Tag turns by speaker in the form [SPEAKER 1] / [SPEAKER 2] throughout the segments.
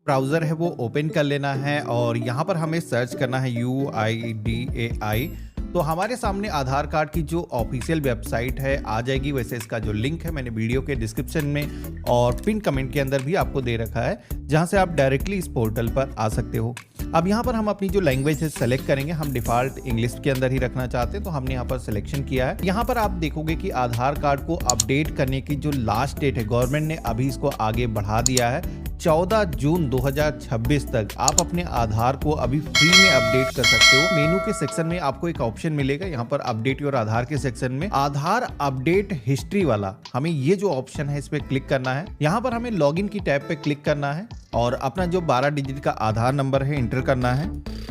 [SPEAKER 1] Browser है वो open कर लेना है और यहाँ पर हमें सर्च करना है UIDAI। तो हमारे सामने आधार कार्ड की जो ऑफिशियल वेबसाइट है आ जाएगी। वैसे इसका जो लिंक है मैंने वीडियो के डिस्क्रिप्शन में और पिन कमेंट के अंदर भी आपको दे रखा है, जहाँ से आप डायरेक्टली इस पोर्टल पर आ सकते हो। अब यहाँ पर हम अपनी जो लैंग्वेज है सेलेक्ट करेंगे। हम डिफ़ॉल्ट इंग्लिश के अंदर ही रखना चाहते हैं, तो हमने यहाँ पर सिलेक्शन किया है। यहाँ पर आप देखोगे कि आधार कार्ड को अपडेट करने की जो लास्ट डेट है, गवर्नमेंट ने अभी इसको आगे बढ़ा दिया है 14 जून 2026 तक। आप अपने आधार को अभी फ्री में अपडेट कर सकते हो। मेनू के सेक्शन में आपको एक ऑप्शन मिलेगा, यहाँ पर अपडेट योर आधार के सेक्शन में आधार अपडेट हिस्ट्री वाला, हमें ये जो ऑप्शन है इस पे क्लिक करना है। यहाँ पर हमें लॉगिन की टैब पे क्लिक करना है और अपना जो 12 डिजिट का आधार नंबर है इंटर करना है।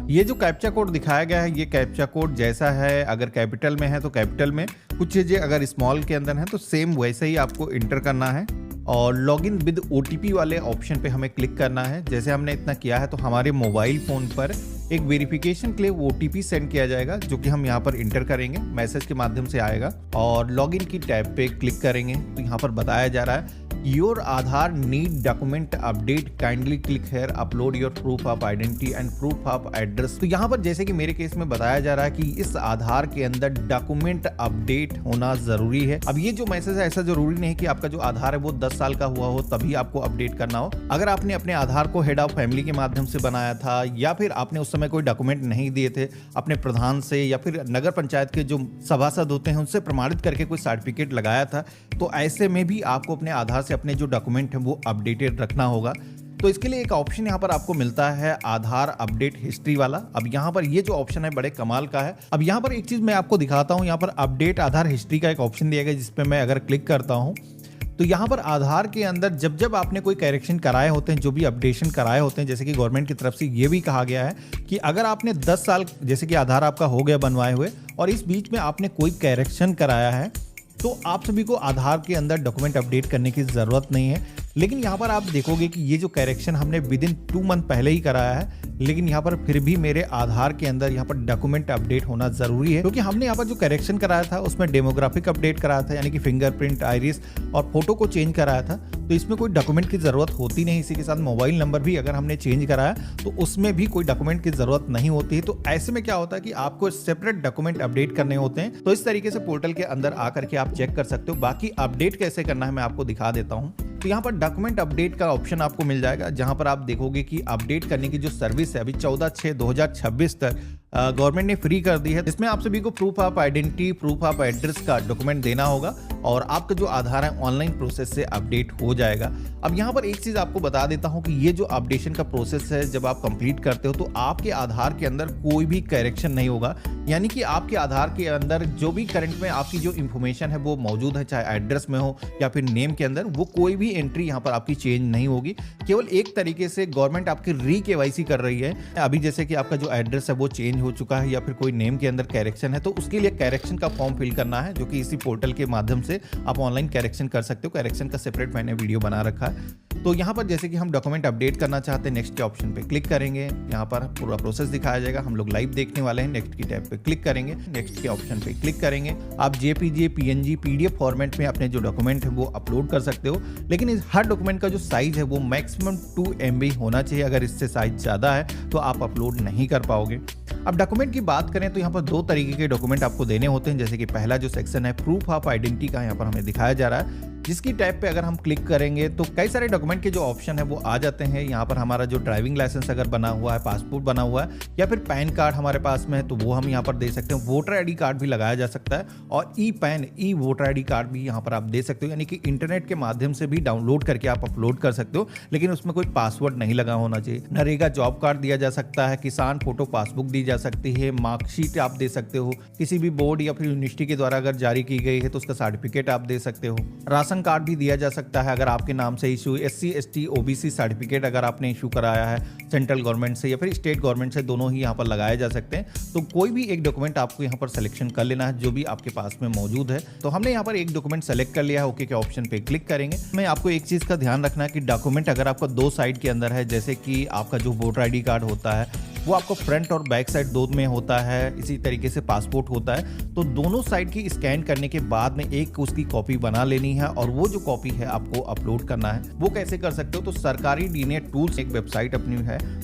[SPEAKER 1] ये जो कैप्चा कोड दिखाया गया है, ये कैप्चा कोड जैसा है, अगर कैपिटल में है तो कैपिटल में, कुछ चीजें अगर स्मॉल के अंदर है तो सेम वैसे ही आपको इंटर करना है। और लॉगिन विद OTP वाले ऑप्शन पे हमें क्लिक करना है। जैसे हमने इतना किया है तो हमारे मोबाइल फ़ोन पर एक वेरिफिकेशन के लिए OTP सेंड किया जाएगा, जो कि हम यहाँ पर इंटर करेंगे, मैसेज के माध्यम से आएगा। और लॉगिन की टैब पे क्लिक करेंगे तो यहाँ पर बताया जा रहा है your Aadhaar need document update, kindly click here, upload your proof of identity and proof of address. तो यहाँ पर जैसे कि मेरे केस में बताया जा रहा है कि इस आधार के अंदर डॉक्यूमेंट अपडेट होना जरूरी है। अब ये जो मैसेज है ऐसा जरूरी नहीं कि आपका जो आधार है वो 10 साल का हुआ हो तभी आपको अपडेट करना हो। अगर आपने अपने आधार को हेड ऑफ फैमिली के माध्यम से बनाया था, या फिर आपने उस समय कोई डॉक्यूमेंट नहीं दिए थे अपने प्रधान से, या फिर नगर पंचायत के जो सभासद होते हैं उनसे प्रमाणित करके कोई सर्टिफिकेट लगाया था, तो ऐसे में भी आपको अपने आधार से अपने जो डॉक्यूमेंट है वो अपडेटेड रखना होगा। तो इसके लिए एक ऑप्शन यहाँ पर आपको मिलता है आधार अपडेट हिस्ट्री वाला। अब यहाँ पर ये जो ऑप्शन है बड़े कमाल का है। अब यहाँ पर एक चीज मैं आपको दिखाता हूँ, यहाँ पर अपडेट आधार हिस्ट्री का एक ऑप्शन दिया गया, जिसपे मैं अगर क्लिक करता हूँ तो यहाँ पर आधार के अंदर जब जब आपने कोई करेक्शन कराए होते हैं, जो भी अपडेशन कराए होते हैं, जैसे कि गवर्नमेंट की तरफ से ये भी कहा गया है कि अगर आपने 10 साल जैसे कि आधार आपका हो गया बनवाए हुए और इस बीच में आपने कोई करेक्शन कराया है, तो आप सभी को आधार के अंदर डॉक्यूमेंट अपडेट करने की ज़रूरत नहीं है। लेकिन यहाँ पर आप देखोगे कि ये जो करेक्शन हमने विद इन 2 मंथ पहले ही कराया है, लेकिन यहाँ पर फिर भी मेरे आधार के अंदर यहाँ पर डॉक्यूमेंट अपडेट होना ज़रूरी है, क्योंकि हमने यहाँ पर जो करेक्शन कराया था उसमें डेमोग्राफिक अपडेट कराया था, यानी कि फिंगरप्रिंट, आइरिस और फोटो को चेंज कराया था। तो इसमें कोई डॉक्यूमेंट की ज़रूरत होती नहीं। इसी के साथ मोबाइल नंबर भी अगर हमने चेंज कराया तो उसमें भी कोई डॉक्यूमेंट की ज़रूरत नहीं होती है। तो ऐसे में क्या होता है कि आपको सेपरेट डॉक्यूमेंट अपडेट करने होते हैं। तो इस तरीके से पोर्टल के अंदर आकर के आप चेक कर सकते हो। बाकी अपडेट कैसे करना है मैं आपको दिखा देता हूँ। तो यहाँ पर डॉक्यूमेंट अपडेट का ऑप्शन आपको मिल जाएगा, जहाँ पर आप देखोगे कि अपडेट करने की जो सर्विस है अभी 14/6/2026 तक गवर्नमेंट ने फ्री कर दी है। इसमें आप सभी को proof of identity, proof of address का डॉक्यूमेंट देना होगा और आपका जो आधार है ऑनलाइन प्रोसेस से अपडेट हो जाएगा। अब यहाँ पर एक चीज आपको बता देता हूँ कि ये जो अपडेशन का प्रोसेस है जब आप कंप्लीट करते हो तो आपके आधार के अंदर कोई भी करेक्शन नहीं होगा, यानी कि आपके आधार के अंदर जो भी करंट में आपकी जो इंफॉर्मेशन है वो मौजूद है, चाहे एड्रेस में हो या फिर नेम के अंदर, वो कोई भी एंट्री यहाँ पर आपकी चेंज नहीं होगी। केवल एक तरीके से गवर्नमेंट आपकी री-KYC कर रही है। अभी जैसे कि आपका जो एड्रेस है वो चेंज हो चुका है या फिर कोई नेम के अंदर करेक्शन है, तो उसके लिए करेक्शन का फॉर्म फिल करना है, जो कि इसी पोर्टल के माध्यम से आप ऑनलाइन करेक्शन कर सकते हो। करेक्शन का सेपरेट मैंने वीडियो बना रखा है। तो यहाँ पर जैसे कि हम डॉक्यूमेंट अपडेट करना चाहते हैं, नेक्स्ट के ऑप्शन पे क्लिक करेंगे, यहाँ पर पूरा प्रोसेस दिखाया जाएगा। हम लोग लाइव देखने वाले हैं। नेक्स्ट की टैब पे क्लिक करेंगे, नेक्स्ट के ऑप्शन पे क्लिक करेंगे। आप JPG, PNG, PDF फॉर्मेट में अपने जो डॉक्यूमेंट है वो अपलोड कर सकते हो, लेकिन इस हर डॉक्यूमेंट का जो साइज है वो मैक्सिमम 2 MB होना चाहिए। अगर इससे साइज ज़्यादा है तो आप अपलोड नहीं कर पाओगे। अब डॉक्यूमेंट की बात करें तो यहाँ पर 2 तरीके के डॉक्यूमेंट आपको देने होते हैं। जैसे कि पहला जो सेक्शन है प्रूफ ऑफ आइडेंटिटी का, यहाँ पर हमें दिखाया जा रहा है, जिसकी टैब पे अगर हम क्लिक करेंगे तो कई सारे डॉक्यूमेंट के जो ऑप्शन है वो आ जाते हैं। यहाँ पर हमारा जो ड्राइविंग लाइसेंस अगर बना हुआ है, पासपोर्ट बना हुआ है, या फिर पैन कार्ड हमारे पास में है तो वो हम यहाँ पर दे सकते हैं। वोटर ID कार्ड भी लगाया जा सकता है और ई-पैन, ई वोटर ID कार्ड भी यहाँ पर आप दे सकते हो, यानी कि इंटरनेट के माध्यम से भी डाउनलोड करके आप अपलोड कर सकते हो, लेकिन उसमें कोई पासवर्ड नहीं लगा होना चाहिए। नरेगा जॉब कार्ड दिया जा सकता है, किसान फोटो पासबुक दी जा सकती है, मार्कशीट आप दे सकते हो, किसी भी बोर्ड या फिर यूनिवर्सिटी के द्वारा अगर जारी की गई है तो उसका सर्टिफिकेट आप दे सकते हो। राशन कार्ड भी दिया जा सकता है अगर आपके नाम से issue, SC ST OBC certificate अगर आपने इशू कराया है सेंट्रल गवर्नमेंट से या फिर स्टेट गवर्नमेंट से, दोनों ही यहाँ पर लगाए जा सकते हैं। तो कोई भी एक डॉक्यूमेंट आपको यहाँ पर सिलेक्शन कर लेना है जो भी आपके पास में मौजूद है। तो हमने यहाँ पर एक डॉक्यूमेंट सेलेक्ट कर लिया है, ओके के ऑप्शन पे क्लिक करेंगे। मैं आपको एक चीज का ध्यान रखना है कि डॉक्यूमेंट अगर आपका 2 साइड के अंदर है, जैसे कि आपका जो वोटर ID कार्ड होता है वो आपको फ्रंट और बैक साइड दो में होता है। इसी तरीके से पासपोर्ट होता है। तो दोनों साइड की स्कैन करने के बाद में एक उसकी कॉपी बना लेनी है और वो जो कॉपी है आपको अपलोड करना है। वो कैसे कर सकते हो, तो सरकारी डीएनए टूल्स एक वेबसाइट अपनी है